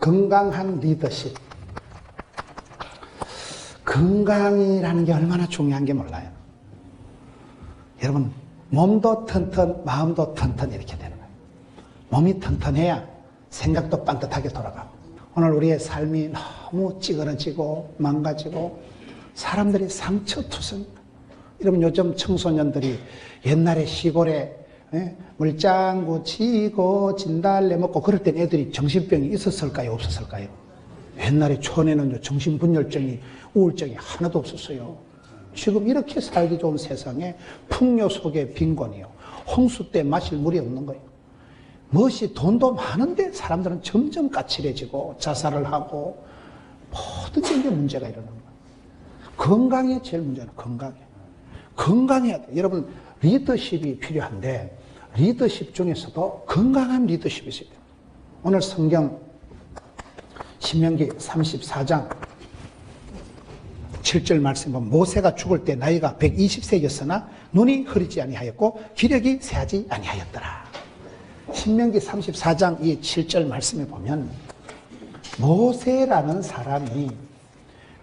건강한 리더십. 건강이라는 게 얼마나 중요한 게 몰라요. 여러분, 몸도 튼튼, 마음도 튼튼 이렇게 되는 거예요. 몸이 튼튼해야 생각도 빵긋하게 돌아가고. 오늘 우리의 삶이 너무 찌그러지고 망가지고 사람들이 상처투성. 여러분, 요즘 청소년들이 옛날에 시골에 물장구 치고 진달래 먹고 그럴 땐 애들이 정신병이 있었을까요? 없었을까요? 옛날에 촌에는 정신분열증이 우울증이 하나도 없었어요. 지금 이렇게 살기 좋은 세상에 풍요 속에 빈곤이요. 홍수 때 마실 물이 없는 거예요. 무엇이 돈도 많은데 사람들은 점점 까칠해지고 자살을 하고 모든 게 문제가 일어나는 거예요. 건강이 제일 문제는 건강이에요. 건강해야 돼요. 여러분, 리더십이 필요한데 리더십 중에서도 건강한 리더십이 있어야 돼요. 오늘 성경 신명기 34장 7절 말씀 보면 모세가 죽을 때 나이가 120세였으나 눈이 흐리지 아니하였고 기력이 쇠하지 아니하였더라. 신명기 34장 이 7절 말씀에 보면 모세라는 사람이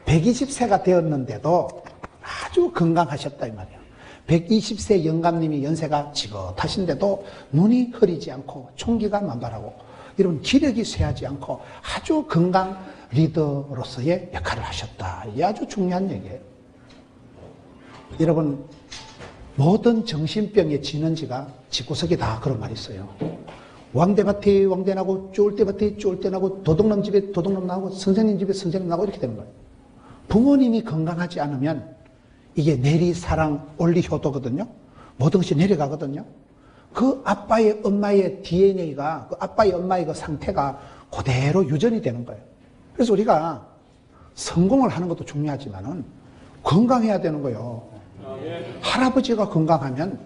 120세가 되었는데도 아주 건강하셨다 이 말이에요. 120세 영감님이 연세가 지긋하신데도 눈이 흐리지 않고 총기가 만발하고 이런 기력이 쇠하지 않고 아주 건강 리더로서의 역할을 하셨다. 이게 아주 중요한 얘기예요. 여러분, 모든 정신병의 진원지가 집구석에 다 그런 말이 있어요. 왕대밭에 왕대 나고 쫄대밭에 쫄대 나고 도둑놈 집에 도둑놈 나고 선생님 집에 선생님 나고 이렇게 되는 거예요. 부모님이 건강하지 않으면 이게 내리사랑 원리효도거든요. 모든 것이 내려가거든요. 그 아빠의 엄마의 DNA가 그 아빠의 엄마의 그 상태가 그대로 유전이 되는 거예요. 그래서 우리가 성공을 하는 것도 중요하지만은 건강해야 되는 거예요. 할아버지가 건강하면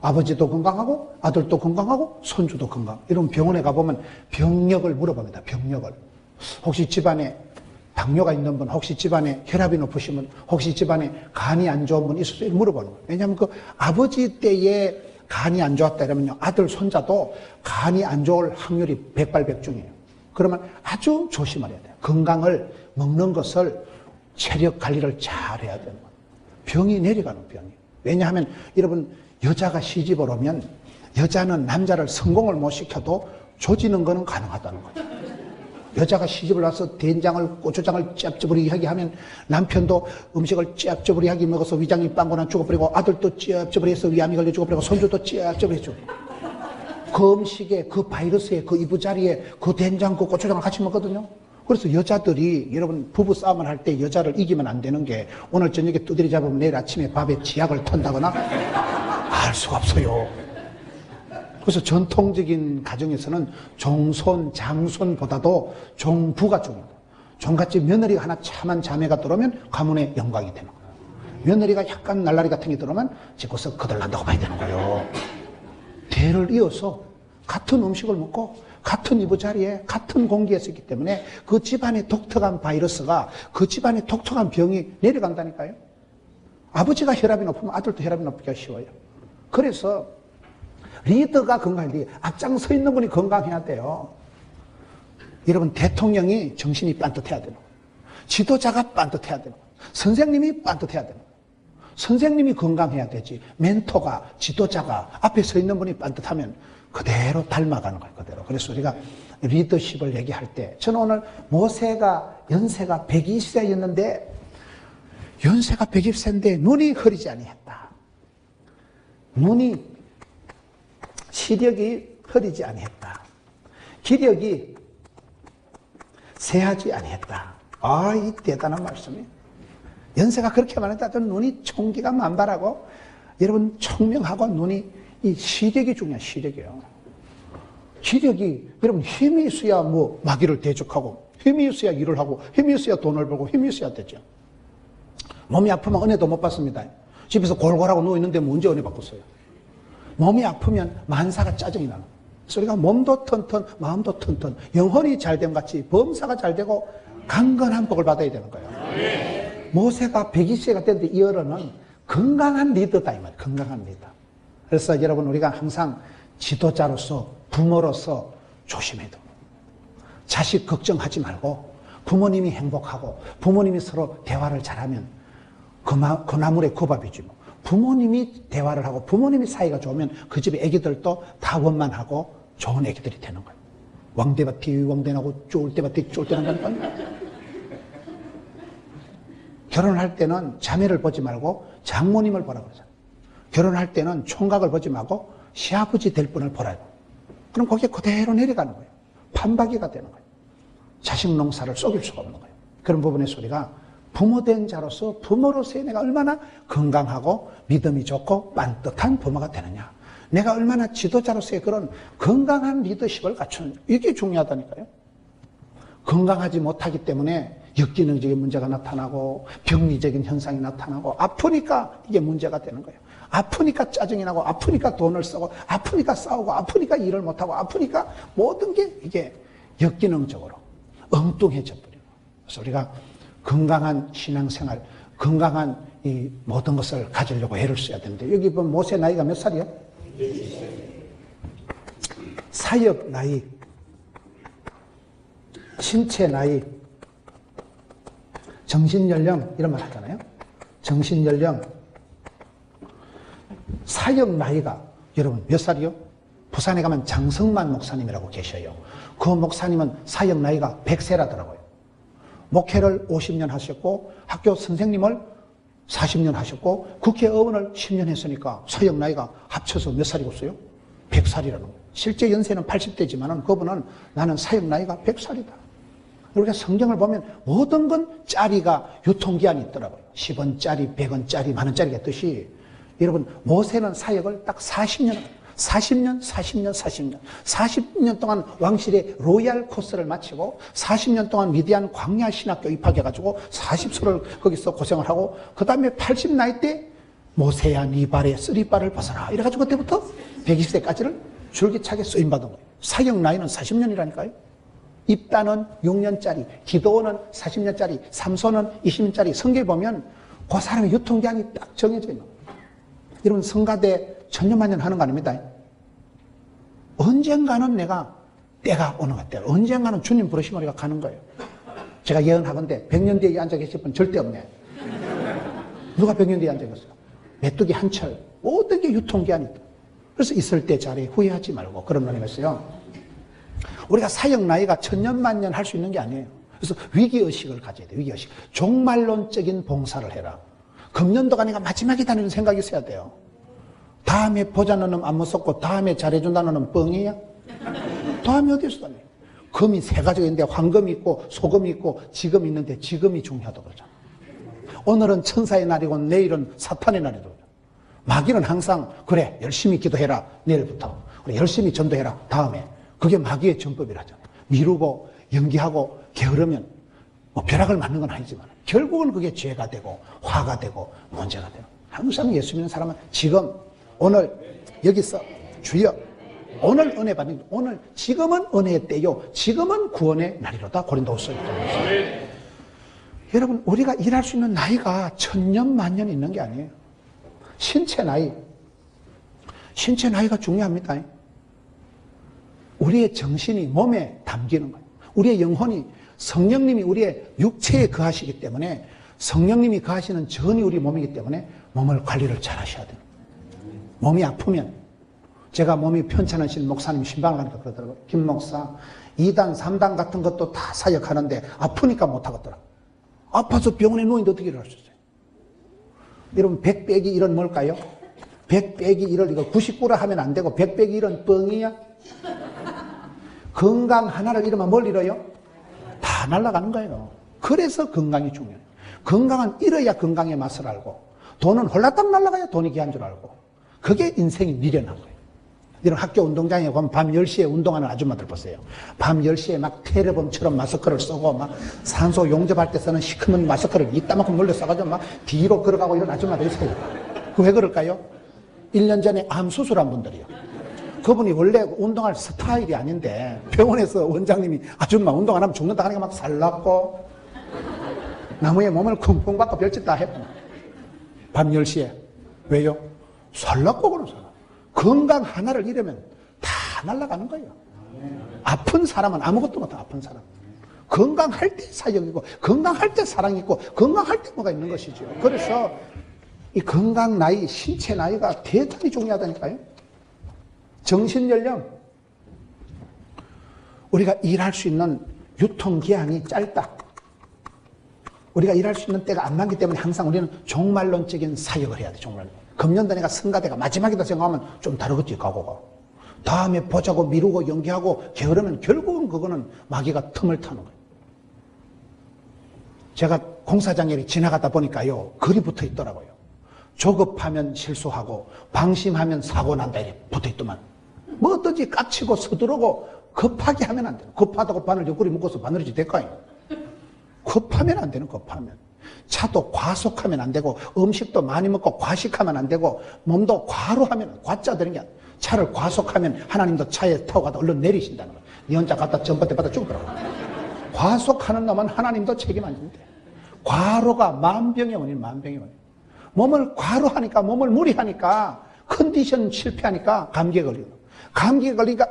아버지도 건강하고 아들도 건강하고 손주도 건강. 이런 병원에 가보면 병력을 물어봅니다. 병력을. 혹시 집안에 당뇨가 있는 분, 혹시 집안에 혈압이 높으신 분, 혹시 집안에 간이 안 좋은 분 있으세요? 물어보는 거예요. 왜냐하면 그 아버지 때에 간이 안 좋았다 이러면요, 아들, 손자도 간이 안 좋을 확률이 백발백중이에요. 그러면 아주 조심을 해야 돼요. 건강을, 먹는 것을, 체력 관리를 잘 해야 되는 거예요. 병이 내려가는 병이에요. 왜냐하면 여러분, 여자가 시집을 오면 여자는 남자를 성공을 못 시켜도 조지는 거는 가능하다는 거죠. 여자가 시집을 와서 된장을, 고추장을 짭짭부리하게 하면 남편도 음식을 짭짭부리하게 먹어서 위장이 빵거나 죽어버리고 아들도 짭짭부리해서 위암이 걸려 죽어버리고 손주도 짭짭부리해 죽어버리고 그 음식에 그 바이러스에 그 이부자리에 그 된장 그 고추장을 같이 먹거든요. 그래서 여자들이 여러분 부부싸움을 할 때 여자를 이기면 안 되는 게 오늘 저녁에 두드리 잡으면 내일 아침에 밥에 지약을 턴다거나 알 수가 없어요. 그래서 전통적인 가정에서는 종손, 장손보다도 종부가 중요합니다. 종같이 며느리가 하나 참한 자매가 들어오면 가문의 영광이 되는 거예요. 며느리가 약간 날라리 같은 게 들어오면 집구석 거들난다고 봐야 되는 거예요. 대를 이어서 같은 음식을 먹고 같은 이부자리에 같은 공기에서 있기 때문에 그 집안의 독특한 바이러스가 그 집안의 독특한 병이 내려간다니까요. 아버지가 혈압이 높으면 아들도 혈압이 높기가 쉬워요. 그래서 리더가 건강해야 앞장서 있는 분이 건강해야 돼요. 여러분, 대통령이 정신이 빤듯해야 되는 거예요. 지도자가 빤듯해야 되는 거예요. 선생님이 빤듯해야 되는 거예요. 선생님이 건강해야 되지. 멘토가, 지도자가 앞에 서 있는 분이 빤듯하면 그대로 닮아가는 거예요. 그대로. 그래서 우리가 리더십을 얘기할 때 저는 오늘 모세가 연세가 120세였는데 연세가 120세인데 눈이 흐리지 아니했다. 눈이 시력이 흐리지 아니했다. 기력이 쇠하지 아니했다. 아, 이 대단한 말씀이에요. 연세가 그렇게 많았다. 눈이 총기가 만발하고 여러분 총명하고 눈이 이 시력이 중요한 시력이에요. 시력이 여러분 힘이 있어야 뭐 마귀를 대적하고 힘이 있어야 일을 하고 힘이 있어야 돈을 벌고 힘이 있어야 되죠. 몸이 아프면 은혜도 못 받습니다. 집에서 골골하고 누워있는데 뭐 언제 은혜 받겠어요. 몸이 아프면 만사가 짜증이 나는 거예요. 그래서 우리가 몸도 튼튼 마음도 튼튼 영혼이 잘됨 같이 범사가 잘되고 강건한 복을 받아야 되는 거예요. 모세가 120세가 됐는데 이 어른은 건강한 리더다 이 말이에요. 건강한 리더. 그래서 여러분 우리가 항상 지도자로서 부모로서 조심해야 돼요. 자식 걱정하지 말고 부모님이 행복하고 부모님이 서로 대화를 잘하면 그 나물의 그 밥이지 뭐. 부모님이 대화를 하고 부모님이 사이가 좋으면 그 집의 애기들도 다 원만하고 좋은 애기들이 되는 거예요. 왕대밭이 왕대나고 쫄대밭이 쫄대나는 거니까. 결혼할 때는 자매를 보지 말고 장모님을 보라 그러잖아요. 결혼할 때는 총각을 보지 말고 시아버지 될 분을 보라고. 그럼 거기에 그대로 내려가는 거예요. 판박이가 되는 거예요. 자식 농사를 속일 수가 없는 거예요. 그런 부분의 소리가 부모된 자로서 부모로서의 내가 얼마나 건강하고 믿음이 좋고 빤듯한 부모가 되느냐. 내가 얼마나 지도자로서의 그런 건강한 리더십을 갖추는 이게 중요하다니까요. 건강하지 못하기 때문에 역기능적인 문제가 나타나고 병리적인 현상이 나타나고 아프니까 이게 문제가 되는 거예요. 아프니까 짜증이 나고 아프니까 돈을 쓰고 아프니까 싸우고 아프니까 일을 못하고 아프니까 모든 게 이게 역기능적으로 엉뚱해져 버려요. 그래서 우리가 건강한 신앙생활, 건강한 이 모든 것을 가지려고 애를 써야 되는데 여기 보면 모세 나이가 몇 살이요? 사역 나이, 신체 나이, 정신연령 이런 말 하잖아요. 정신연령, 사역 나이가 여러분 몇 살이요? 부산에 가면 장성만 목사님이라고 계셔요. 그 목사님은 사역 나이가 100세라더라고요. 목회를 50년 하셨고 학교 선생님을 40년 하셨고 국회의원을 10년 했으니까 사역 나이가 합쳐서 몇 살이겠어요? 100살이라는 거예요. 실제 연세는 80대지만은 그분은 나는 사역 나이가 100살이다. 우리가 성경을 보면 모든 건 짜리가 유통기한이 있더라고요. 10원짜리, 100원짜리, 만원짜리가 있듯이 여러분 모세는 사역을 딱 40년 동안 왕실의 로얄 코스를 마치고 40년 동안 위대한 광야 신학교 입학해가지고 40수를 거기서 고생을 하고 그 다음에 80 나이 때 모세야 네 발에 쓰리발을 벗어라 이래가지고 그때부터 120세까지를 줄기차게 쓰임받은 거예요. 사역 나이는 40년이라니까요. 입단은 6년짜리, 기도원은 40년짜리, 삼손은 20년짜리. 성경에 보면 그 사람의 유통기한이 딱 정해져 있는 거예요. 여러분 성가대 천년만년 하는 거 아닙니다. 언젠가는 내가 때가 오는 것 같아요. 언젠가는 주님 부르시면 우리가 가는 거예요. 제가 예언하건대 100년 뒤에 앉아 계실 분 절대 없네. 누가 100년 뒤에 앉아 계셨어요? 메뚜기 한철 모든 게 유통기한이 있다. 그래서 있을 때 잘해 후회하지 말고 그런 말이 있어요. 우리가 사역 나이가 천년만년 할 수 있는 게 아니에요. 그래서 위기의식을 가져야 돼요. 위기의식. 종말론적인 봉사를 해라. 금년도가 내가 마지막이다 는 생각이 있어야 돼요. 다음에 보자는 놈 안 무섭고 다음에 잘해준다는 놈 뻥이야? 다음에 어디서 다녀? 금이 세 가지가 있는데 황금이 있고 소금이 있고 지금이 있는데 지금이 중요하다고 그러잖아. 오늘은 천사의 날이고 내일은 사탄의 날이다. 마귀는 항상 그래 열심히 기도해라 내일부터 그래 열심히 전도해라 다음에 그게 마귀의 전법이라잖아. 미루고 연기하고 게으르면 뭐 벼락을 맞는 건 아니지만 결국은 그게 죄가 되고 화가 되고 문제가 돼요. 항상 예수 믿는 사람은 지금 오늘 여기서 주여 오늘 은혜 받는 오늘 지금은 은혜의 때요 지금은 구원의 날이로다. 고린도후서 1장. 여러분 우리가 일할 수 있는 나이가 천년 만년 있는 게 아니에요. 신체 나이가 중요합니다. 우리의 정신이 몸에 담기는 거예요. 우리의 영혼이 성령님이 우리의 육체에 거하시기 때문에 성령님이 거하시는 전이 우리 몸이기 때문에 몸을 관리를 잘 하셔야 돼요. 몸이 아프면 제가 몸이 편찮으신 목사님 신방을 가니까 그러더라고요. 김 목사 2단 3단 같은 것도 다 사역하는데 아프니까 못하겠더라. 아파서 병원에 누워있는데 어떻게 일할 수 있어요? 여러분 100 빼기 1은 뭘까요? 100 빼기 1을 이거 99라 하면 안 되고 100 빼기 1은 뻥이야? 건강 하나를 잃으면 뭘 잃어요? 다 날아가는 거예요. 그래서 건강이 중요해요. 건강은 잃어야 건강의 맛을 알고 돈은 홀라딱 날아가야 돈이 귀한 줄 알고 그게 인생이 미련한 거예요. 이런 학교 운동장에 가면 밤 10시에 운동하는 아줌마들 보세요. 밤 10시에 막 테레범처럼 마스크를 쓰고 막 산소 용접할 때 쓰는 시커먼 마스크를 이따만큼 놀려 써가지고 막 뒤로 걸어가고 이런 아줌마들이 있어요. 그 왜 그럴까요? 1년 전에 암 수술한 분들이요. 그분이 원래 운동할 스타일이 아닌데 병원에서 원장님이 아줌마 운동 안 하면 죽는다 하니까 막 살랐고 나무에 몸을 쿵쿵 박고 별짓 다 했구나. 밤 10시에. 왜요? 살랐고 그런 사람. 건강 하나를 잃으면 다 날아가는 거예요. 아픈 사람은 아무것도 못해. 아픈 사람. 건강할 때 사역이고 건강할 때 사랑이 있고 건강할 때 뭐가 있는 것이죠. 그래서 이 건강 나이, 신체 나이가 대단히 중요하다니까요. 정신연령, 우리가 일할 수 있는 유통기한이 짧다. 우리가 일할 수 있는 때가 안 많기 때문에 항상 우리는 종말론적인 사역을 해야 돼. 종말론. 금년도 내가 성가대가 마지막이다 생각하면 좀 다르겠지. 각오가. 다음에 보자고 미루고 연기하고 게으르면 결국은 그거는 마귀가 틈을 타는 거예요. 제가 공사장에 지나가다 보니까요, 글이 붙어 있더라고요. 조급하면 실수하고 방심하면 사고 난다. 이렇게 붙어 있더만. 뭐 어떠지 까치고 서두르고 급하게 하면 안 돼요. 급하다고 바늘 옆구리 묶어서 바늘이지 될까요? 급하면 안 되는. 급하면. 차도 과속하면 안 되고 음식도 많이 먹고 과식하면 안 되고 몸도 과로하면 과자 되는 게 아니에요. 차를 과속하면 하나님도 차에 타고 가다 얼른 내리신다는 거예요. 네 혼자 갖다 전봇대 받아 죽더라고. 과속하는 놈은 하나님도 책임 안 진대. 과로가 만병의 원인, 만병의 원인. 몸을 과로하니까, 몸을 무리하니까, 컨디션 실패하니까 감기에 걸리고. 감기에 걸리니까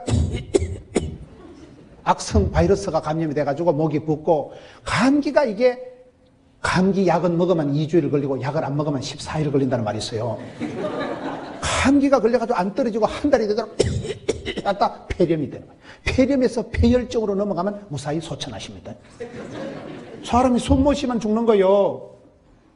악성 바이러스가 감염이 돼가지고 목이 붓고, 감기가 이게 감기 약은 먹으면 2주일 걸리고 약을 안 먹으면 14일 걸린다는 말이 있어요. 감기가 걸려가지고 안 떨어지고 한 달이 되도록 갖다 폐렴이 되는 거예요. 폐렴에서 폐혈증으로 넘어가면 무사히 소천하십니다. 사람이 숨 못 쉬면 죽는 거예요.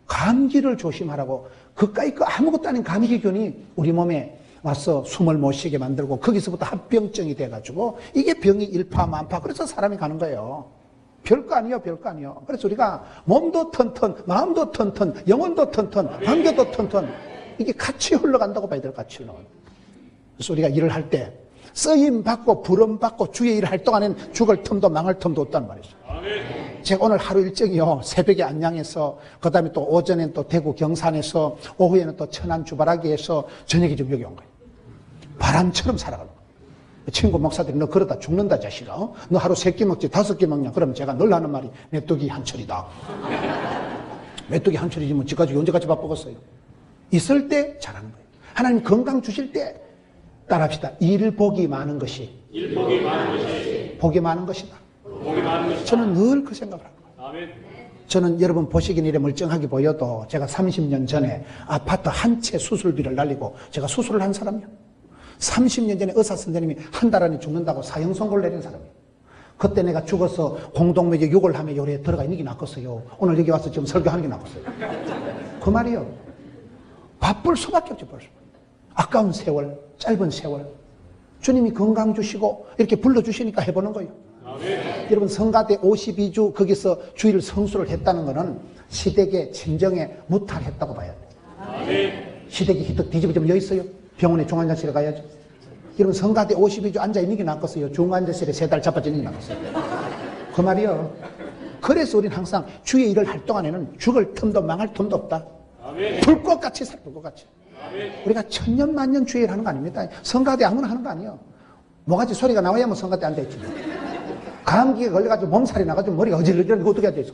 감기를 조심하라고. 그까이 그 아무것도 아닌 감기균이 우리 몸에 와서 숨을 못 쉬게 만들고 거기서부터 합병증이 돼가지고 이게 병이 일파만파. 그래서 사람이 가는 거예요. 별거 아니요, 별거 아니요. 그래서 우리가 몸도 턴턴, 마음도 턴턴, 영혼도 턴턴, 관계도 턴턴. 이게 같이 흘러간다고 봐야 돼요, 같이 흘러간다. 그래서 우리가 일을 할 때 쓰임 받고 부름 받고 주의 일을 할 동안에는 죽을 틈도 망할 틈도 없다는 말이죠. 제가 오늘 하루 일정이요. 새벽에 안양에서, 그 다음에 또 오전엔 또 대구 경산에서, 오후에는 또 천안 주바라기에서, 저녁에 좀 여기 온 거예요. 바람처럼 살아가는 거예요. 친구 목사들이 너 그러다 죽는다 자식아. 너 하루 3끼 먹지 5끼 먹냐? 그러면 제가 늘 하는 말이 메뚜기 한철이다. 메뚜기 한철이지 뭐 지금까지 언제까지 바쁘겠어요. 있을 때 잘하는 거예요. 하나님 건강 주실 때 따라합시다. 일복이 많은 것이 복이 많은 것이다. 저는 늘 그 생각을 합니다. 저는 여러분 보시기엔 이래 멀쩡하게 보여도 제가 30년 전에 아파트 한 채 수술비를 날리고 제가 수술을 한 사람이요. 30년 전에 의사 선생님이 한 달 안에 죽는다고 사형 선고를 내린 사람이에요. 그때 내가 죽어서 공동묘지에 욕을 하며 요리에 들어가 있는 게 낫겠어요. 오늘 여기 와서 지금 설교하는 게 낫겠어요. 그 말이요. 바쁠 수밖에 없죠. 벌써. 아까운 세월, 짧은 세월. 주님이 건강 주시고 이렇게 불러주시니까 해보는 거예요. 여러분 성가대 52주 거기서 주일 성수를 했다는 것은 시댁의 친정에 무탈했다고 봐야 돼요. 시댁이 히뜩 뒤집어지면 여기 있어요. 병원에 중환자실에 가야죠. 여러분 성가대 52주 앉아있는 게 낫겠어요. 중환자실에 3달 자빠지는 게 낫겠어요. 그 말이요. 그래서 우리는 항상 주의 일을 할 동안에는 죽을 틈도 망할 틈도 없다. 불꽃같이 살, 불꽃같이. 우리가 천년 만년 주의 일 하는 거 아닙니다. 성가대 아무나 하는 거 아니에요. 뭐가지 소리가 나와야만 성가대 앉아있지. 감기에 걸려가지고 몸살이 나가지고 머리가 어질어질한데 어떻게 앉아있어?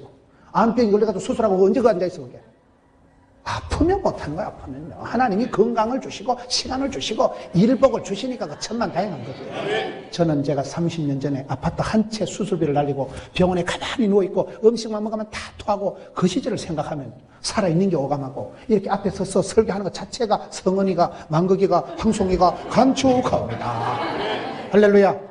암병이 걸려가지고 수술하고 언제 그 앉아있어 그게? 아프면 못하는 거야. 아프면요. 하나님이 건강을 주시고 시간을 주시고 일복을 주시니까 그 천만다행한 거죠. 저는 제가 30년 전에 아파트 한 채 수술비를 날리고 병원에 가만히 누워있고 음식만 먹으면 다 토하고 그 시절을 생각하면 살아있는 게 오감하고 이렇게 앞에 서서 설교하는 것 자체가 성은이가 망극이가 황송이가 간축하옵니다. 할렐루야.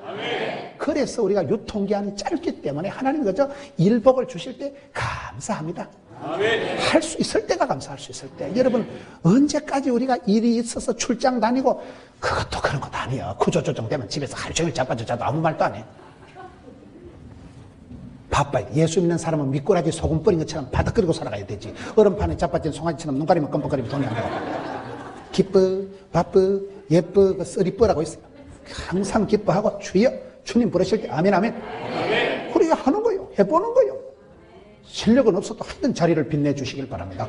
그래서 우리가 유통기한이 짧기 때문에 하나님 그저 일복을 주실 때 감사합니다. 할 수 있을 때가 감사할 수 있을 때. 여러분 언제까지 우리가 일이 있어서 출장 다니고 그것도 그런 것도 아니에요. 구조조정되면 집에서 하루 종일 자빠져 자도 아무 말도 안 해. 바빠요. 예수 믿는 사람은 미꾸라지 소금 뿌린 것처럼 바닥거리고 살아가야 되지. 얼음판에 자빠진 송아지처럼 눈 가리면 껌뻑거리면 돈이 안 나고. 기뻐 바빠 예뻐 그 썰이 뻐라고 있어요. 항상 기뻐하고 주여 주님 부르실 때 아멘 아멘. 우리가 하는 거예요. 해보는 거예요. 실력은 없어도 하여튼 자리를 빛내주시길 바랍니다.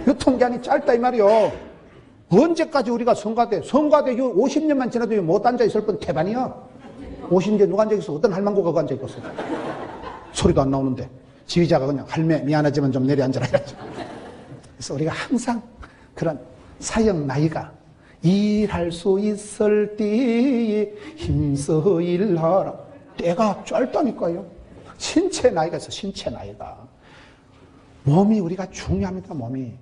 유통기한이 짧다 이 말이요. 언제까지 우리가 성가대 50년만 지나도 못 앉아있을 뻔 태반이야. 50년 누가 앉아있어? 어떤 할망구가 그 앉아있겠어? 소리도 안 나오는데 지휘자가 그냥 할매 미안하지만 좀 내려 앉아라 해야죠. 그래서 우리가 항상 그런 사역 나이가 일할 수 있을 때에 힘써 일하라. 때가 짧다니까요. 신체 나이가 있어, 신체 나이가. 몸이 우리가 중요합니다, 몸이.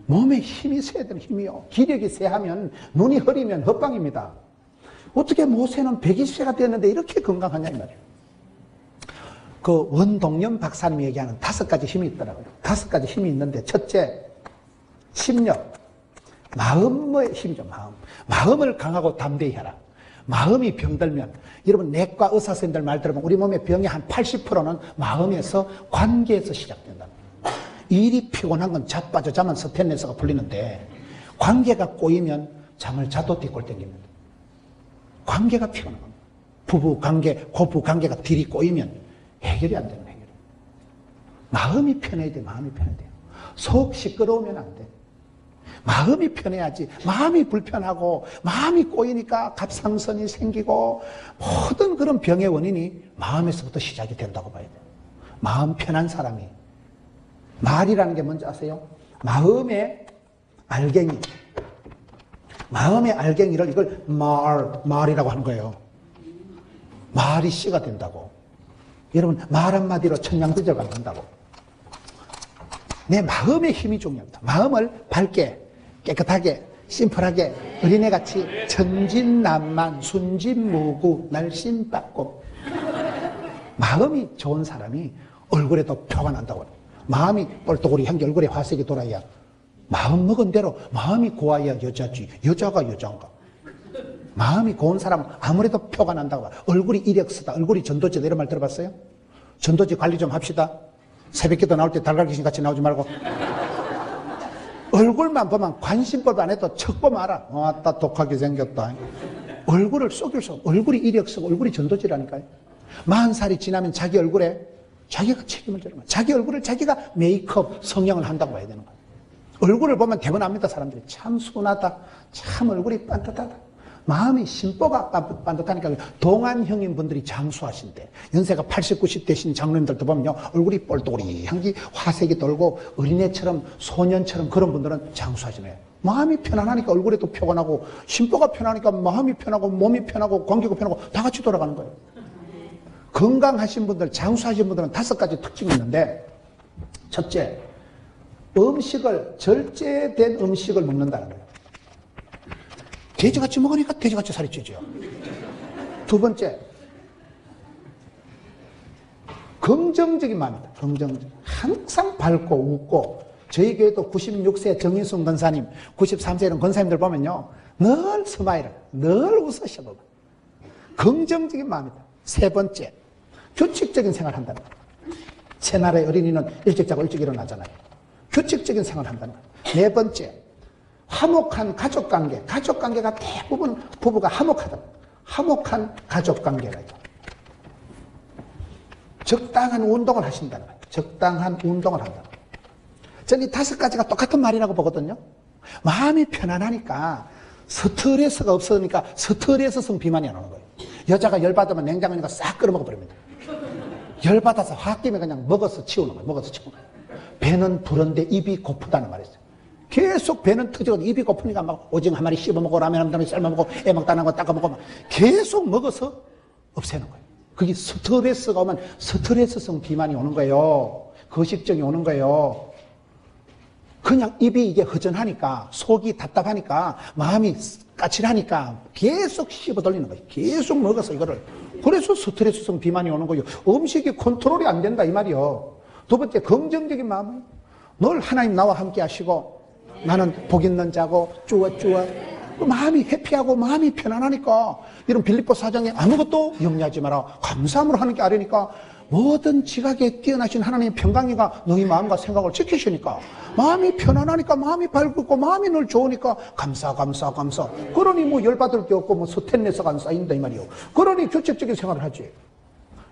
몸에 힘이 세야 되는 힘이요. 기력이 세하면, 눈이 흐리면 헛방입니다. 어떻게 모세는 120세가 되었는데 이렇게 건강하냐, 이 말이에요. 그 원동년 박사님이 얘기하는 5가지 힘이 있더라고요. 5가지 힘이 있는데, 첫째, 심력. 마음의 힘이죠, 마음. 마음을 강하고 담대히 해라. 마음이 병들면, 여러분, 내과 의사 선생님들 말 들어보면 우리 몸의 병의 한 80%는 마음에서, 관계에서 시작된다. 일이 피곤한 건 자빠져 자면 스트레스가 풀리는데, 관계가 꼬이면 잠을 자도 뒷골 땡깁니다. 관계가 피곤한 겁니다. 부부 관계, 고부 관계가 딜이 꼬이면 해결이 안 되는 해결. 마음이 편해야 돼, 마음이 편해야 돼요. 속 시끄러우면 안 돼. 마음이 편해야지. 마음이 불편하고 마음이 꼬이니까 갑상선이 생기고 모든 그런 병의 원인이 마음에서부터 시작이 된다고 봐야 돼요. 마음 편한 사람이. 말이라는 게 뭔지 아세요? 마음의 알갱이. 마음의 알갱이를 이걸 말이라고 하는 거예요. 말이 씨가 된다고. 여러분, 말 한마디로 천냥지저가 된다고. 내 마음의 힘이 중요합니다. 마음을 밝게, 깨끗하게, 심플하게, 어린애같이 천진난만, 순진무구, 날씬빠꼼. 마음이 좋은 사람이 얼굴에도 표가 난다고 해요. 마음이 뻘떡우리 향기 얼굴에 화색이 돌아야, 마음 먹은 대로 마음이 고와야 여자지. 여자가 여자인가? 마음이 고운 사람은 아무래도 표가 난다고 봐요. 얼굴이 이력서다, 얼굴이 전도지다, 이런 말 들어봤어요? 전도지 관리 좀 합시다. 새벽기도 나올 때 달걀귀신 같이 나오지 말고. 얼굴만 보면 관심법 안 해도 척 보면 알아. 아따 독하게 생겼다. 얼굴을 속일 수 없어. 얼굴이 이력서고 얼굴이 전도지라니까요. 40살이 지나면 자기 얼굴에 자기가 책임을 져야 됩니다. 자기 얼굴을 자기가 메이크업, 성형을 한다고 봐야 되는 거예요. 얼굴을 보면 대번합니다, 사람들이. 참 순하다. 참 얼굴이 반듯하다. 마음이 심보가 반듯하니까 동안 형님 분들이 장수하신대. 연세가 80, 90 되신 장로님들도 보면요, 얼굴이 뻘떡우리 향기 화색이 돌고 어린애처럼 소년처럼 그런 분들은 장수하시네요. 마음이 편안하니까 얼굴에도 표가 나고, 심보가 편하니까 마음이 편하고 몸이 편하고 관계가 편하고 다 같이 돌아가는 거예요. 건강하신 분들, 장수하신 분들은 5가지 특징이 있는데, 첫째, 음식을, 절제된 음식을 먹는다는 거예요. 돼지같이 먹으니까 돼지같이 살이 찌죠. 두 번째, 긍정적인 마음이다. 긍정적. 항상 밝고 웃고, 저희 교회도 96세 정인순 권사님, 93세 이런 권사님들 보면요, 늘 스마일, 늘 웃으셔. 긍정적인 마음이다. 세 번째, 규칙적인 생활을 한다는 거예요. 새날의 어린이는 일찍 자고 일찍 일어나잖아요. 규칙적인 생활을 한다는 거예요. 네 번째, 화목한 가족관계. 가족관계가 대부분 부부가 화목하다. 화목한 가족관계라요. 적당한 운동을 하신다는 거예요. 적당한 운동을 한다. 저는 이 5가지가 똑같은 말이라고 보거든요. 마음이 편안하니까 스트레스가 없으니까 스트레스성 비만이 안 오는 거예요. 여자가 열받으면 냉장고니까 싹 끓여 먹어버립니다. 열받아서 홧김에 그냥 먹어서 치우는 거예요. 먹어서 치우는 거예요. 배는 부른데 입이 고프다는 말이 있어요. 계속 배는 터지고 입이 고프니까 막 오징어 한 마리 씹어먹고 라면 한 마리 삶아먹고 애먹다는 거 닦아먹고 막 계속 먹어서 없애는 거예요. 그게 스트레스가 오면 스트레스성 비만이 오는 거예요. 거식증이 오는 거예요. 그냥 입이 이게 허전하니까, 속이 답답하니까, 마음이 까칠하니까 계속 씹어 돌리는 거예요. 계속 먹어서 이거를. 그래서 스트레스성 비만이 오는 거예요. 음식이 컨트롤이 안 된다 이 말이요. 두 번째, 긍정적인 마음은 늘 하나님 나와 함께 하시고, 나는 복 있는 자고 쭈어쭈어 마음이 해피하고 마음이 편안하니까, 이런 빌립보 4장에 아무것도 염려하지 마라, 감사함으로 하는 게 아니니까, 모든 지각에 뛰어나신 하나님의 평강이가 너희 마음과 생각을 지키시니까 마음이 편안하니까, 마음이 밝고 마음이 늘 좋으니까 감사. 그러니 뭐 열받을 게 없고 뭐 스트레스가 안 쌓인다 이 말이요. 그러니 규칙적인 생활을 하지.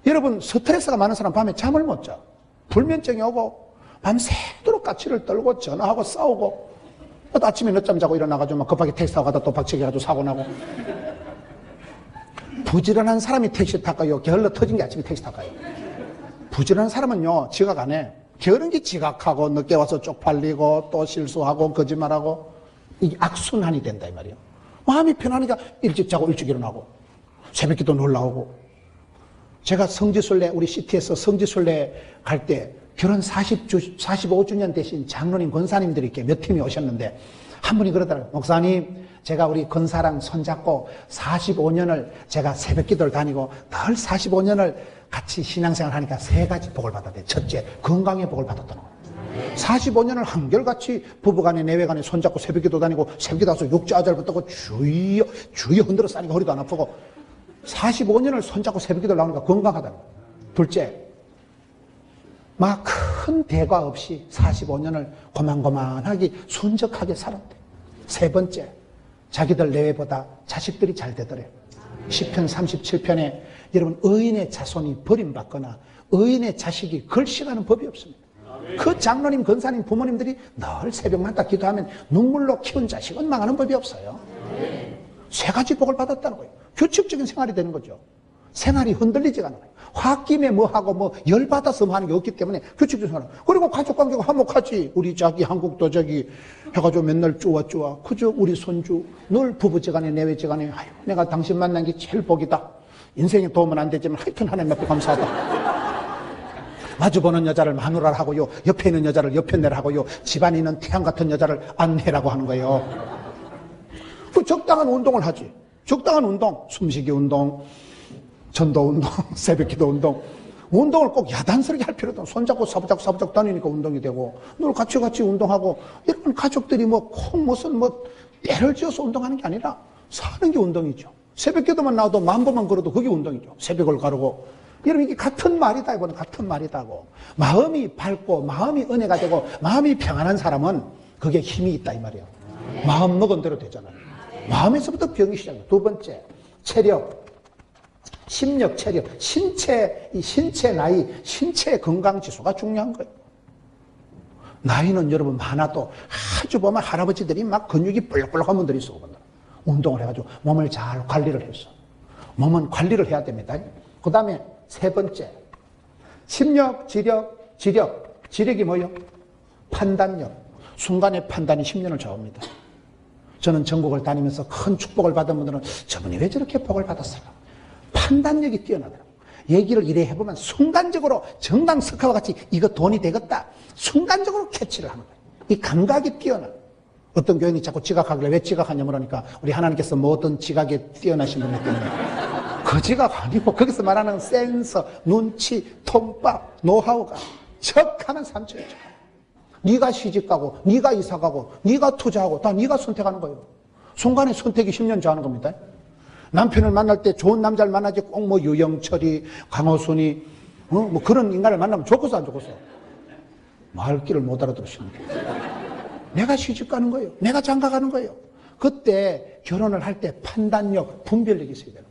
여러분, 스트레스가 많은 사람 밤에 잠을 못 자. 불면증이 오고 밤새도록 까치를 떨고 전화하고 싸우고, 또 아침에 늦잠 자고 일어나가지고 막 급하게 택시 타고 가다 또 박치기해가지고 사고 나고. 부지런한 사람이 택시 탈까요? 게을러 터진 게 아침에 택시 탈까요? 부지런한 사람은요, 지각 안 해. 게으른 게 지각하고 늦게 와서 쪽팔리고 또 실수하고 거짓말하고, 이게 악순환이 된다 이 말이에요. 마음이 편하니까 일찍 자고 일찍 일어나고 새벽기도 늘 나오고. 제가 성지순례, 우리 시티에서 성지순례 갈 때 결혼 45주년 되신 장로님, 권사님들이 이렇게 몇 팀이 오셨는데 한 분이 그러더라고요. 목사님, 제가 우리 권사랑 손잡고 45년을 제가 새벽기도를 다니고 늘 45년을 같이 신앙생활 하니까 세 가지 복을 받았대요. 첫째, 건강의 복을 받았다는 거예요. 45년을 한결같이 부부간에 내외간에 손잡고 새벽기도 다니고 새벽기도 와서 육자절 붙고 주여 흔들어 싸니까 허리도 안 아프고 45년을 손잡고 새벽기도를 나오니까 건강하다는 거예요. 둘째, 막 큰 대과 없이 45년을 고만고만하게 순적하게 살았대. 세 번째, 자기들 내외보다 자식들이 잘 되더래요. 시편 37편에 여러분 의인의 자손이 버림받거나 의인의 자식이 걸식하는 법이 없습니다. 그 장로님, 권사님, 부모님들이 늘 새벽마다 기도하면 눈물로 키운 자식은 망하는 법이 없어요. 세 가지 복을 받았다는 거예요. 규칙적인 생활이 되는 거죠. 생활이 흔들리지가 않아요. 홧김에 뭐하고 뭐 열받아서 뭐 하는 게 없기 때문에 규칙적인 생활. 그리고 가족관계가 화목하지. 우리 자기 한국도 저기 해가지고 맨날 쪼아 그저 우리 손주 늘 부부지간에 내외지간에 아유 내가 당신 만난 게 제일 복이다. 인생에 도움은 안 되지만 하여튼 하나님 앞에 감사하다. 마주보는 여자를 마누라를 하고요, 옆에 있는 여자를 옆에 내라 하고요, 집안에 있는 태양 같은 여자를 안내라고 하는 거예요. 그 적당한 운동을 하지. 적당한 운동, 숨쉬기 운동, 전도 운동, 새벽기도 운동. 운동을 꼭 야단스럽게 할 필요도 없어. 손잡고 사부작 다니니까 운동이 되고, 늘 같이 운동하고, 이런 가족들이 무슨 때를 지어서 운동하는 게 아니라 사는 게 운동이죠. 새벽기도만 나와도 만보만 걸어도 그게 운동이죠. 새벽을 가르고. 여러분, 이게 같은 말이다, 이거는 같은 말이다고. 마음이 밝고, 마음이 은혜가 되고, 마음이 평안한 사람은 그게 힘이 있다, 이 말이에요. 마음 먹은 대로 되잖아요. 마음에서부터 병이 시작해요. 두 번째, 체력. 심력, 체력, 신체 나이, 신체 건강 지수가 중요한 거예요. 나이는 여러분 많아도 아주 보면 할아버지들이 막 근육이 볼록볼록한 분들이 있어. 운동을 해가지고 몸을 잘 관리를 했어. 몸은 관리를 해야 됩니다. 그 다음에 세 번째, 심력, 지력이 뭐예요? 판단력. 순간의 판단이 10년을 좌우합니다. 저는 전국을 다니면서 큰 축복을 받은 분들은 저분이 왜 저렇게 복을 받았을까? 판단력이 뛰어나더라고요. 얘기를 이래 해보면 순간적으로 정당석화와 같이 이거 돈이 되겠다. 순간적으로 캐치를 하는 거예요. 이 감각이 뛰어나. 어떤 교인이 자꾸 지각하길래 왜 지각하냐 물으니까 우리 하나님께서 모든 지각에 뛰어나신 분이기 때문에 그 지각 아니고 거기서 말하는 센서, 눈치, 통밥, 노하우가 척하면 삼천이죠. 네가 시집가고 네가 이사가고 네가 투자하고 다 네가 선택하는 거예요. 순간에 선택이 10년 좌우하는 겁니다. 남편을 만날 때 좋은 남자를 만나지 꼭 유영철이, 강호순이 그런 인간을 만나면 좋겠어 안 좋겠어? 말귀를 못 알아들으시는 거예요. 내가 시집 가는 거예요. 내가 장가 가는 거예요. 그때 결혼을 할 때 판단력, 분별력이 있어야 돼요.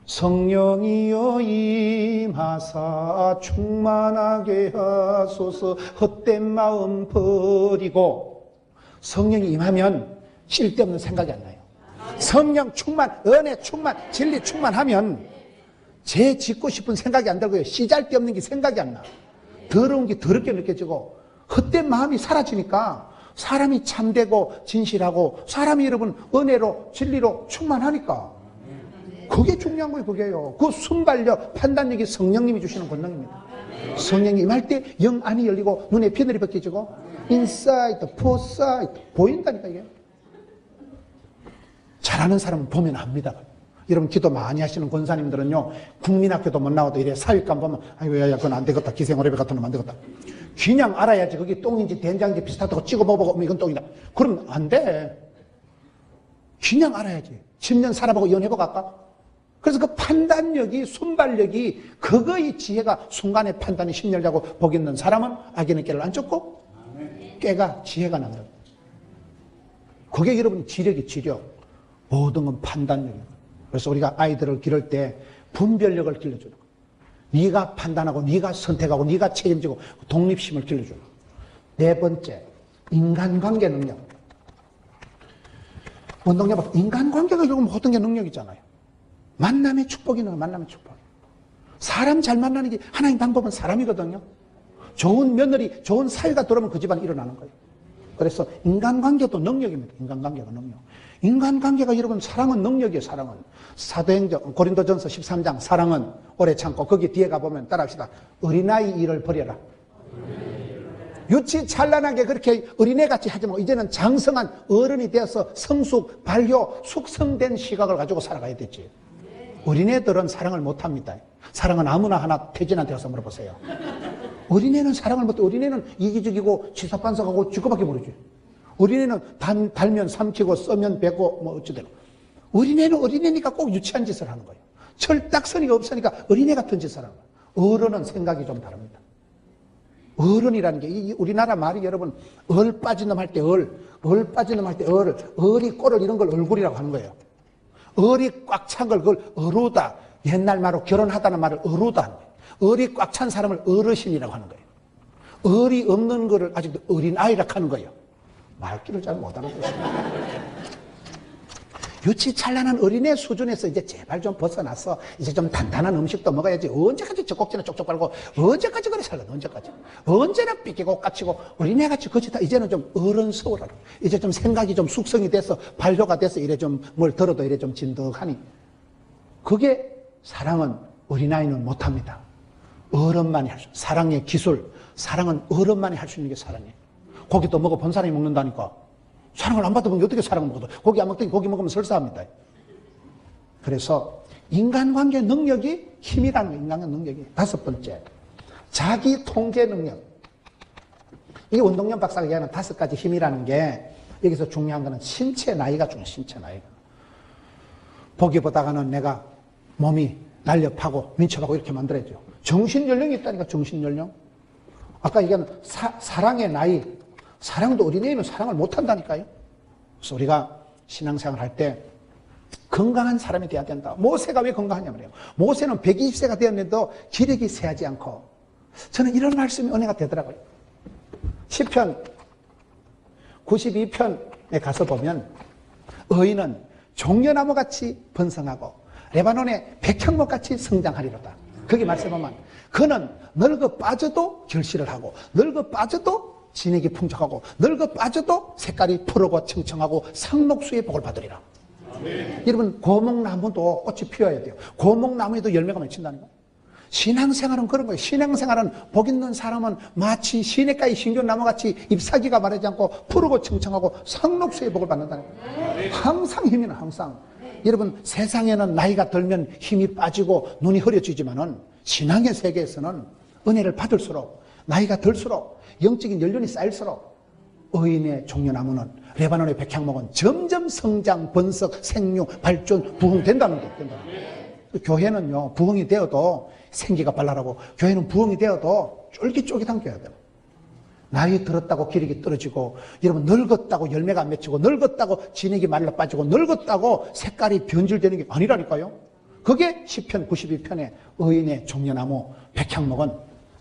성령이여 임하사 충만하게 하소서 헛된 마음 버리고. 성령이 임하면 쓸데없는 생각이 안 나요. 성령 충만, 은혜 충만, 진리 충만하면 죄 짓고 싶은 생각이 안 들고요. 씨잘데없는 게 생각이 안 나. 더러운 게 더럽게 느껴지고 헛된 마음이 사라지니까 사람이 참되고 진실하고 사람이 여러분 은혜로 진리로 충만하니까 그게 중요한 거예요. 그게요. 그 순발력, 판단력이 성령님이 주시는 권능입니다. 성령이 임할 때 영 안이 열리고 눈에 비늘이 벗겨지고 인사이트, 포사이트 보인다니까 이게. 잘하는 사람은 보면 압니다. 여러분 기도 많이 하시는 권사님들은요 국민학교도 못 나와도 이래 사윗감 보면 아이고 야 그건 안 되겠다. 기생오래배 같은 놈 안 되겠다. 그냥 알아야지 그게 똥인지 된장인지 비슷하다고 찍어 먹어보고 이건 똥이다. 그럼 안 돼. 그냥 알아야지. 10년 살아보고 연애보고 할까? 그래서 그 판단력이 순발력이 그거의 지혜가 순간의 판단이 10년 자고 복 있는 사람은 악인의 깨를 안 쫓고 깨가 지혜가 난다. 그게 여러분이 지력이 지력. 모든 건 판단력이에요. 그래서 우리가 아이들을 기를 때 분별력을 길러주는 거예요. 네가 판단하고 네가 선택하고 네가 책임지고 독립심을 길러주는 거예요. 네 번째, 인간관계 능력. 운동해봐. 인간관계가 결국 모든 게 능력이잖아요. 만남의 축복이는 만남의 축복. 사람 잘 만나는 게 하나님 방법은 사람이거든요. 좋은 며느리, 좋은 사위가 들어오면 그 집안이 일어나는 거예요. 그래서 인간관계도 능력입니다. 인간관계가 능력. 인간관계가 여러분 사랑은 능력이에요. 사랑은. 사도행전 고린도전서 13장 사랑은 오래 참고 거기 뒤에 가보면 따라합시다. 어린아이 일을 버려라. 유치 찬란하게 그렇게 어린애같이 하지 말고 이제는 장성한 어른이 되어서 성숙, 발효, 숙성된 시각을 가지고 살아가야 되지. 어린애들은 사랑을 못합니다. 사랑은 아무나 하나 태진한테 가서 물어보세요. 어린애는 사랑을 못해. 어린애는 이기적이고 치사반삭하고 쥐거밖에 모르지. 어린애는 달면 삼키고 써면 베고 뭐 어찌되나. 어린애는 어린애니까 꼭 유치한 짓을 하는 거예요. 철딱서니가 없으니까 어린애 같은 짓을 하는 거예요. 어른은 생각이 좀 다릅니다. 어른이라는 게 우리나라 말이 여러분 얼 빠진 놈 할 때 얼 빠진 놈 할 때 얼이 꼴을 이런 걸 얼굴이라고 하는 거예요. 얼이 꽉 찬 걸 그걸 어루다. 옛날 말로 결혼하다는 말을 어루다 하는 거예요. 얼이 꽉 찬 사람을 어르신이라고 하는 거예요. 얼이 없는 거를 아직도 어린아이라고 하는 거예요. 말귀를 잘 못 알아듣습니다. 유치 찬란한 어린애 수준에서 이제 제발 좀 벗어나서 이제 좀 단단한 음식도 먹어야지. 언제까지 젖꼭지나 쪽쪽 빨고 언제까지 그래 살래? 언제까지? 언제나 삐끼고 까치고 어린애같이 거치다. 이제는 좀 어른스러워라. 이제 좀 생각이 좀 숙성이 돼서 발효가 돼서 이래 좀 뭘 들어도 이래 좀 진득하니. 그게 사랑은 어린아이는 못합니다. 어른만이 할 수 있는 사랑의 기술. 사랑은 어른만이 할 수 있는 게 사랑이에요. 고기도 먹어본 사람이 먹는다니까. 사랑을 안 받아보면 어떻게 사랑을 먹어도. 고기 안 먹더니 고기 먹으면 설사합니다. 그래서 인간관계 능력이 힘이라는 거예요. 인간관계 능력이. 다섯 번째, 자기 통제 능력. 이 원동력 박사가 얘기하는 다섯 가지 힘이라는 게 여기서 중요한 거는 신체 나이가 중요해요. 신체 나이가. 보기보다가는 내가 몸이 날렵하고 민첩하고 이렇게 만들어야죠. 정신연령이 있다니까. 정신연령. 아까 얘기한 사랑의 나이. 사랑도 어린애는 사랑을 못한다니까요. 그래서 우리가 신앙생활 할 때 건강한 사람이 돼야 된다. 모세가 왜 건강하냐 말이에요. 모세는 120세가 되었는데도 기력이 쇠하지 않고. 저는 이런 말씀이 은혜가 되더라고요. 시편 92편에 가서 보면 의인은 종려나무같이 번성하고 레바논의 백향목같이 성장하리로다. 거기 말씀하면 그는 늙어 빠져도 결실을 하고 늙어 빠져도 진액이 풍족하고 늙어 빠져도 색깔이 푸르고 청청하고 상록수의 복을 받으리라. 아멘. 여러분 고목나무도 꽃이 피어야 돼요. 고목나무에도 열매가 맺힌다는 거예요. 신앙생활은 그런 거예요. 신앙생활은 복 있는 사람은 마치 시냇가의 신경나무같이 잎사귀가 마르지 않고 푸르고 청청하고 상록수의 복을 받는다는 거예요. 항상 힘이는 항상. 여러분 세상에는 나이가 들면 힘이 빠지고 눈이 흐려지지만은 신앙의 세계에서는 은혜를 받을수록 나이가 들수록 영적인 연륜이 쌓일수록 의인의 종려나무는 레바논의 백향목은 점점 성장, 번석, 생류, 발전, 부흥된다는 거예요. 교회는요 부흥이 되어도 생기가 발랄하고 교회는 부흥이 되어도 쫄깃쫄깃한 교회가 돼요. 나이 들었다고 기력이 떨어지고 여러분 늙었다고 열매가 안 맺히고 늙었다고 진액이 말라 빠지고 늙었다고 색깔이 변질되는 게 아니라니까요. 그게 시편 92편의 의인의 종려나무 백향목은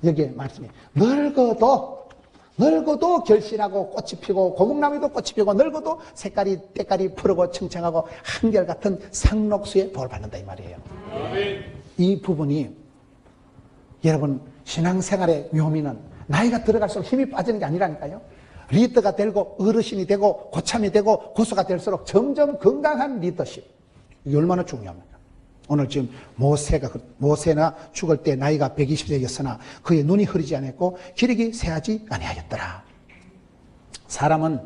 여기에 말씀이 늙어도 결실하고 꽃이 피고 고목나무에도 꽃이 피고 늙어도 때깔이 푸르고 청청하고 한결같은 상록수의 복을 받는다 이 말이에요. 이 부분이 여러분 신앙생활의 묘미는 나이가 들어갈수록 힘이 빠지는 게 아니라니까요. 리더가 되고 어르신이 되고 고참이 되고 고수가 될수록 점점 건강한 리더십. 이게 얼마나 중요합니까? 오늘 지금 모세나 죽을 때 나이가 120세였으나 그의 눈이 흐리지 않았고 기력이 쇠하지 아니하였더라. 사람은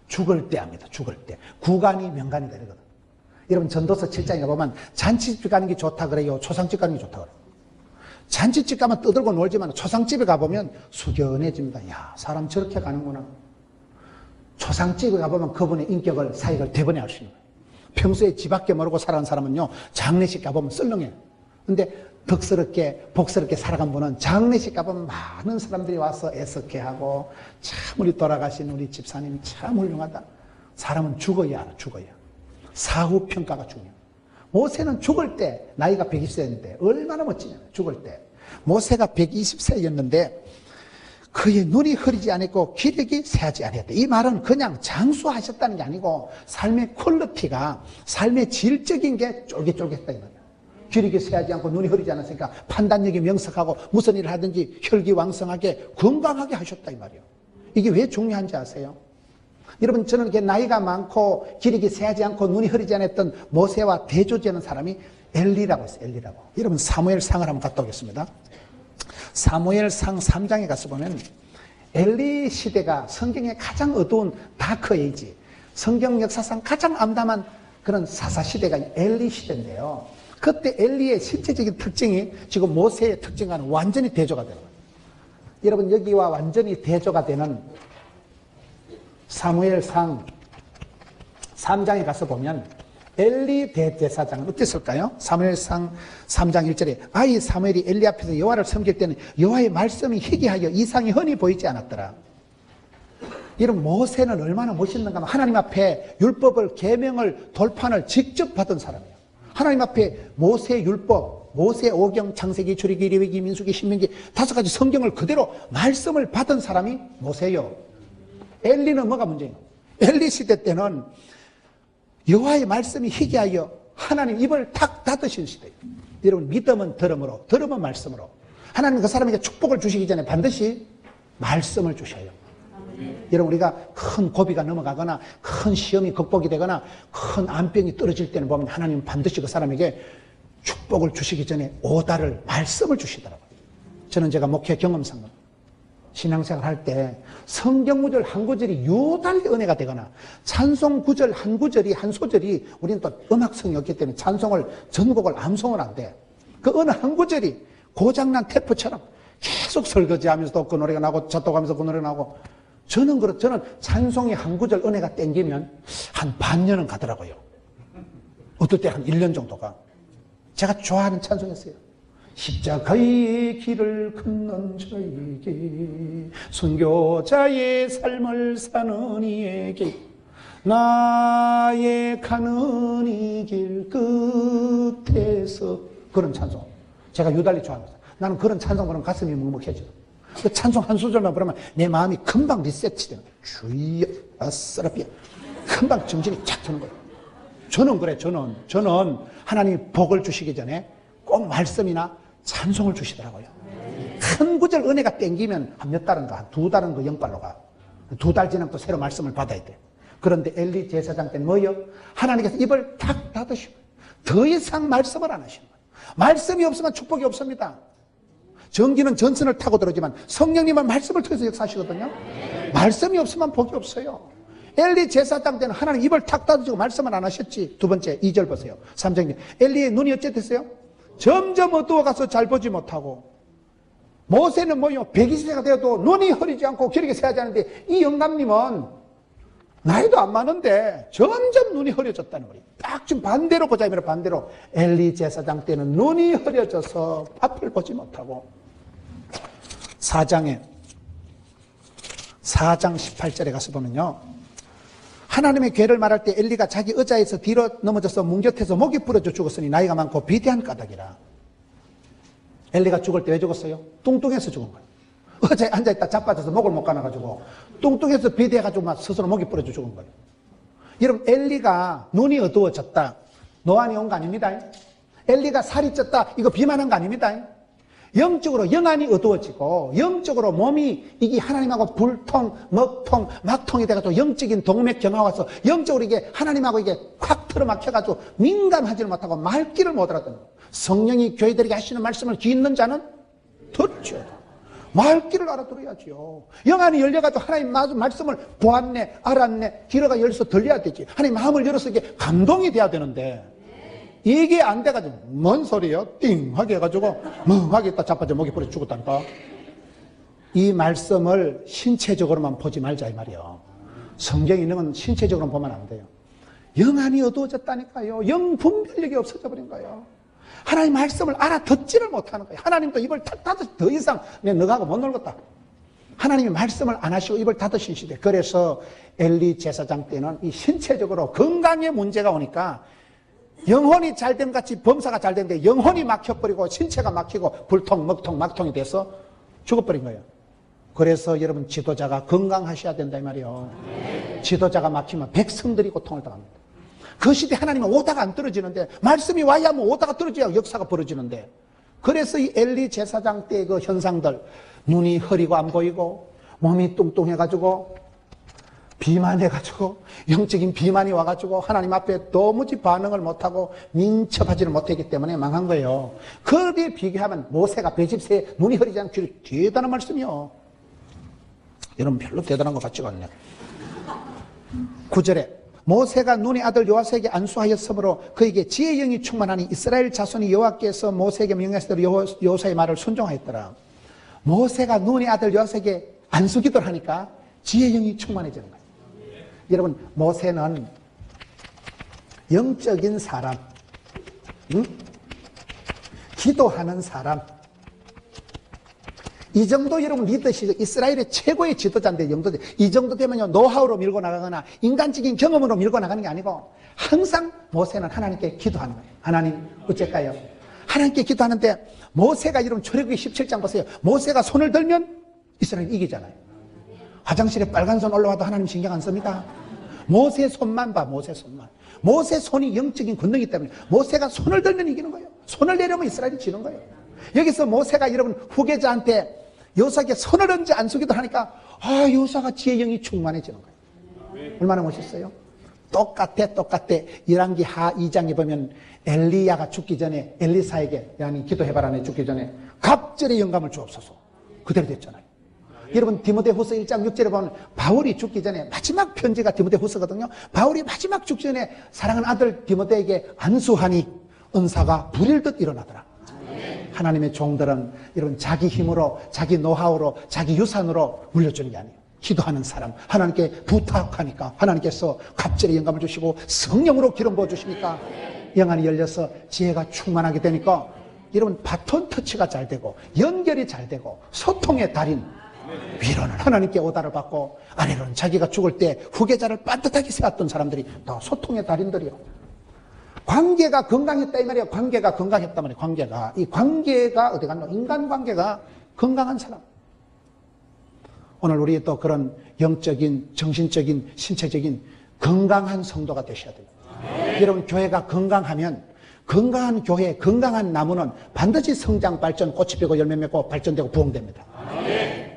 죽을 때 합니다. 죽을 때. 구간이 명간이 되거든. 여러분 전도서 7장에 보면 잔치집 가는 게 좋다 그래요. 초상집 가는 게 좋다 그래요. 잔치집 가면 떠들고 놀지만 초상집에 가보면 숙연해집니다. 야, 사람 저렇게 가는구나. 초상집에 가보면 그분의 인격을 사역을 대번에 알 수 있는 거예요. 평소에 집 밖에 모르고 살아간 사람은요 장례식 가보면 썰렁해요. 근데 덕스럽게 복스럽게 살아간 분은 장례식 가보면 많은 사람들이 와서 애석해하고 참 우리 돌아가신 우리 집사님이 참 훌륭하다. 사람은 죽어야 알아. 죽어야. 사후평가가 중요해요. 모세는 죽을 때 나이가 120세였는데 얼마나 멋지냐. 죽을 때 모세가 120세였는데 그의 눈이 흐리지 않았고 기력이 쇠하지 않았다. 이 말은 그냥 장수하셨다는 게 아니고 삶의 퀄리티가 삶의 질적인 게 쫄깃쫄깃했다 이 말이야. 기력이 쇠하지 않고 눈이 흐리지 않았으니까 판단력이 명석하고 무슨 일을 하든지 혈기왕성하게 건강하게 하셨다 이 말이에요. 이게 왜 중요한지 아세요? 여러분, 저는 이렇게 나이가 많고 기력이 세하지 않고 눈이 흐리지 않았던 모세와 대조되는 사람이 엘리라고 있어요. 엘리라고. 여러분, 사무엘상을 한번 갔다 오겠습니다. 사무엘상 3장에 가서 보면 엘리 시대가 성경의 가장 어두운 다크 에이지, 성경 역사상 가장 암담한 그런 사사시대가 엘리 시대인데요. 그때 엘리의 실제적인 특징이 지금 모세의 특징과는 완전히 대조가 되는 거예요. 여러분, 여기와 완전히 대조가 되는 사무엘상 3장에 가서 보면 엘리 대제사장은 어땠을까요? 사무엘상 3장 1절에 아이 사무엘이 엘리 앞에서 여호와를 섬길 때는 여호와의 말씀이 희귀하여 이상이 흔히 보이지 않았더라. 이런 모세는 얼마나 멋있는가 하면 하나님 앞에 율법을, 계명을, 돌판을 직접 받은 사람이에요. 하나님 앞에 모세 율법, 모세 오경, 창세기, 출애굽기, 레위기, 민수기, 신명기 5가지 성경을 그대로 말씀을 받은 사람이 모세예요. 엘리는 뭐가 문제예요? 엘리 시대 때는 여호와의 말씀이 희귀하여 하나님 입을 탁 닫으신 시대예요. 여러분, 믿음은 들음으로, 들음은 말씀으로. 하나님 그 사람에게 축복을 주시기 전에 반드시 말씀을 주셔요. 여러분, 우리가 큰 고비가 넘어가거나 큰 시험이 극복이 되거나 큰 암병이 떨어질 때는 보면 하나님은 반드시 그 사람에게 축복을 주시기 전에 오다를, 말씀을 주시더라고요. 저는 제가 목회 경험상 신앙생활 할 때 성경 구절 한 구절이 유달리 은혜가 되거나 찬송 구절 한 구절이, 한 소절이, 우리는 또 음악성이 없기 때문에 찬송을, 전곡을 암송을 안 돼. 그 어느 한 구절이 고장난 테이프처럼 계속 설거지하면서도 그 노래가 나고 젖도 가면서 그 노래가 나고. 저는 찬송이 한 구절 은혜가 땡기면 한 반년은 가더라고요. 어떨 때 한 1년 정도가. 제가 좋아하는 찬송이었어요. 십자가의 길을 걷는 저에게, 순교자의 삶을 사는 이에게, 나의 가는 이 길 끝에서. 그런 찬송 제가 유달리 좋아합니다. 나는 그런 찬송 부르면 가슴이 먹먹해져. 그 찬송 한 소절만 부르면 내 마음이 금방 리셋이 되는 거예요. 주여 아싸라비야, 금방 정신이 착 드는 거예요. 저는 그래. 저는 하나님이 복을 주시기 전에 꼭 말씀이나 찬송을 주시더라고요. 한 구절 은혜가 땡기면 한 몇 달인가, 한 2달은 그 영빨로 가. 2달 지나면 또 새로 말씀을 받아야 돼. 그런데 엘리 제사장 때는 뭐예요? 하나님께서 입을 탁 닫으시고 더 이상 말씀을 안 하시는 거예요. 말씀이 없으면 축복이 없습니다. 전기는 전선을 타고 들어오지만 성령님은 말씀을 통해서 역사하시거든요. 말씀이 없으면 복이 없어요. 엘리 제사장 때는 하나님 입을 탁 닫으시고 말씀을 안 하셨지. 두 번째 2절 보세요. 3장. 엘리의 눈이 어째 됐어요? 점점 어두워가서 잘 보지 못하고. 모세는 뭐요? 120세가 되어도 눈이 흐리지 않고 기력이 세하지 않은데, 이 영감님은 나이도 안 많은데 점점 눈이 흐려졌다는 거예요. 딱 지금 반대로 보자면 반대로 엘리 제사장 때는 눈이 흐려져서 앞을 보지 못하고. 4장 18절에 가서 보면요, 하나님의 괴를 말할 때 엘리가 자기 의자에서 뒤로 넘어져서 뭉곁해서 목이 부러져 죽었으니 나이가 많고 비대한 까닭이라. 엘리가 죽을 때 왜 죽었어요? 뚱뚱해서 죽은 거예요. 의자에 앉아있다 자빠져서 목을 못 가놔가지고 뚱뚱해서 비대해가지고 막 스스로 목이 부러져 죽은 거예요. 여러분, 엘리가 눈이 어두워졌다, 노안이 온 거 아닙니다. 엘리가 살이 쪘다, 이거 비만한 거 아닙니다. 영적으로 영안이 어두워지고 영적으로 몸이 이게 하나님하고 불통, 먹통, 막통이 돼가지고 영적인 동맥 경화가 와서 영적으로 이게 하나님하고 이게 확 틀어막혀가지고 민감하지를 못하고 말귀를 못 알아듣는 거예요. 성령이 교회들에게 하시는 말씀을 귀 있는 자는 듣죠. 말귀를 알아들어야지요. 영안이 열려가지고 하나님 말씀을 보았네, 알았네, 귀가 열려서 들려야 되지. 하나님 마음을 열어서 이게 감동이 돼야 되는데, 이게 안 돼가지고 뭔 소리예요? 띵하게 해가지고 멍하게 있다 자빠져 목이 부러져 죽었다니까. 이 말씀을 신체적으로만 보지 말자 이 말이에요. 성경에 있는 건 신체적으로만 보면 안 돼요. 영안이 어두워졌다니까요. 영 분별력이 없어져 버린 거예요. 하나님 말씀을 알아듣지를 못하는 거예요. 하나님도 입을 탁 닫으시, 더 이상 내가 너하고 못 놀겠다. 하나님이 말씀을 안 하시고 입을 닫으신 시대. 그래서 엘리 제사장 때는 이 신체적으로 건강에 문제가 오니까 영혼이 잘됨 같이 범사가 잘 되는데 영혼이 막혀버리고 신체가 막히고 불통, 먹통, 막통이 돼서 죽어버린 거예요. 그래서 여러분, 지도자가 건강하셔야 된다 이 말이에요. 지도자가 막히면 백성들이 고통을 당합니다. 그 시대 하나님은 오다가 안 떨어지는데, 말씀이 와야 뭐 오다가 떨어져야 역사가 벌어지는데, 그래서 이 엘리 제사장 때 그 현상들, 눈이 흐리고 안 보이고 몸이 뚱뚱해가지고 비만해가지고 영적인 비만이 와가지고 하나님 앞에 도무지 반응을 못하고 민첩하지를 못했기 때문에 망한 거예요. 그에 비교하면 모세가 배집새에 눈이 흐리지 않고 대단한 말씀이요. 여러분 별로 대단한 것 같지가 않네요. 9절에 모세가 눈의 아들 요아스에게 안수하였으므로 그에게 지혜의 영이 충만하니 이스라엘 자손이 여호와께서 모세에게 명하신 대로 여호사의 말을 순종하였더라. 모세가 눈의 아들 요아스에게 안수기도를 하니까 지혜의 영이 충만해지는 거예요. 여러분 모세는 영적인 사람, 기도하는 사람, 이 정도 여러분 리더십, 이스라엘의 최고의 지도자인데 이 정도 되면요 노하우로 밀고 나가거나 인간적인 경험으로 밀고 나가는 게 아니고 항상 모세는 하나님께 기도하는 거예요. 하나님 어쩔까요? 하나님께 기도하는데 모세가 여러분 출애굽기 17장 보세요. 모세가 손을 들면 이스라엘이 이기잖아요. 화장실에 빨간 손 올라와도 하나님 신경 안 씁니다. 모세 손만 봐, 모세 손만. 모세 손이 영적인 권능이기 때문에 모세가 손을 들면 이기는 거예요. 손을 내려면 이스라엘이 지는 거예요. 여기서 모세가 여러분 후계자한테 여호사에게 손을 얹어 안수기도 하니까 여호사가 지혜의 영이 충만해지는 거예요. 얼마나 멋있어요? 똑같아. 열왕기 하 2장에 보면 엘리야가 죽기 전에 엘리사에게 야니 기도해봐라 죽기 전에 갑절의 영감을 주옵소서. 그대로 됐잖아요. 여러분 디모데후서 1장 6절에 보면 바울이 죽기 전에 마지막 편지가 디모데후서거든요. 바울이 마지막 죽기 전에 사랑하는 아들 디모데에게 안수하니 은사가 불일듯 일어나더라. 하나님의 종들은 여러분 자기 힘으로 자기 노하우로 자기 유산으로 물려주는 게 아니에요. 기도하는 사람 하나님께 부탁하니까 하나님께서 갑절의 영감을 주시고 성령으로 기름 부어주시니까 영안이 열려서 지혜가 충만하게 되니까 여러분 바톤 터치가 잘 되고 연결이 잘 되고 소통의 달인 위로는 하나님께 오다를 받고 아래로는 자기가 죽을 때 후계자를 빤듯하게 세웠던 사람들이 다 소통의 달인들이요. 관계가 건강했다 이 말이에요. 관계가 건강했단 말이에요. 이 관계가 어디 갔노? 인간관계가 건강한 사람. 오늘 우리 또 그런 영적인 정신적인 신체적인 건강한 성도가 되셔야 돼요. 여러분 교회가 건강하면 건강한 교회 건강한 나무는 반드시 성장 발전 꽃이 피고 열매 맺고 발전되고 부흥됩니다.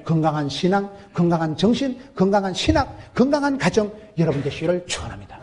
건강한 신앙, 건강한 정신, 건강한 신학, 건강한 가정 여러분 되시기를 축원합니다.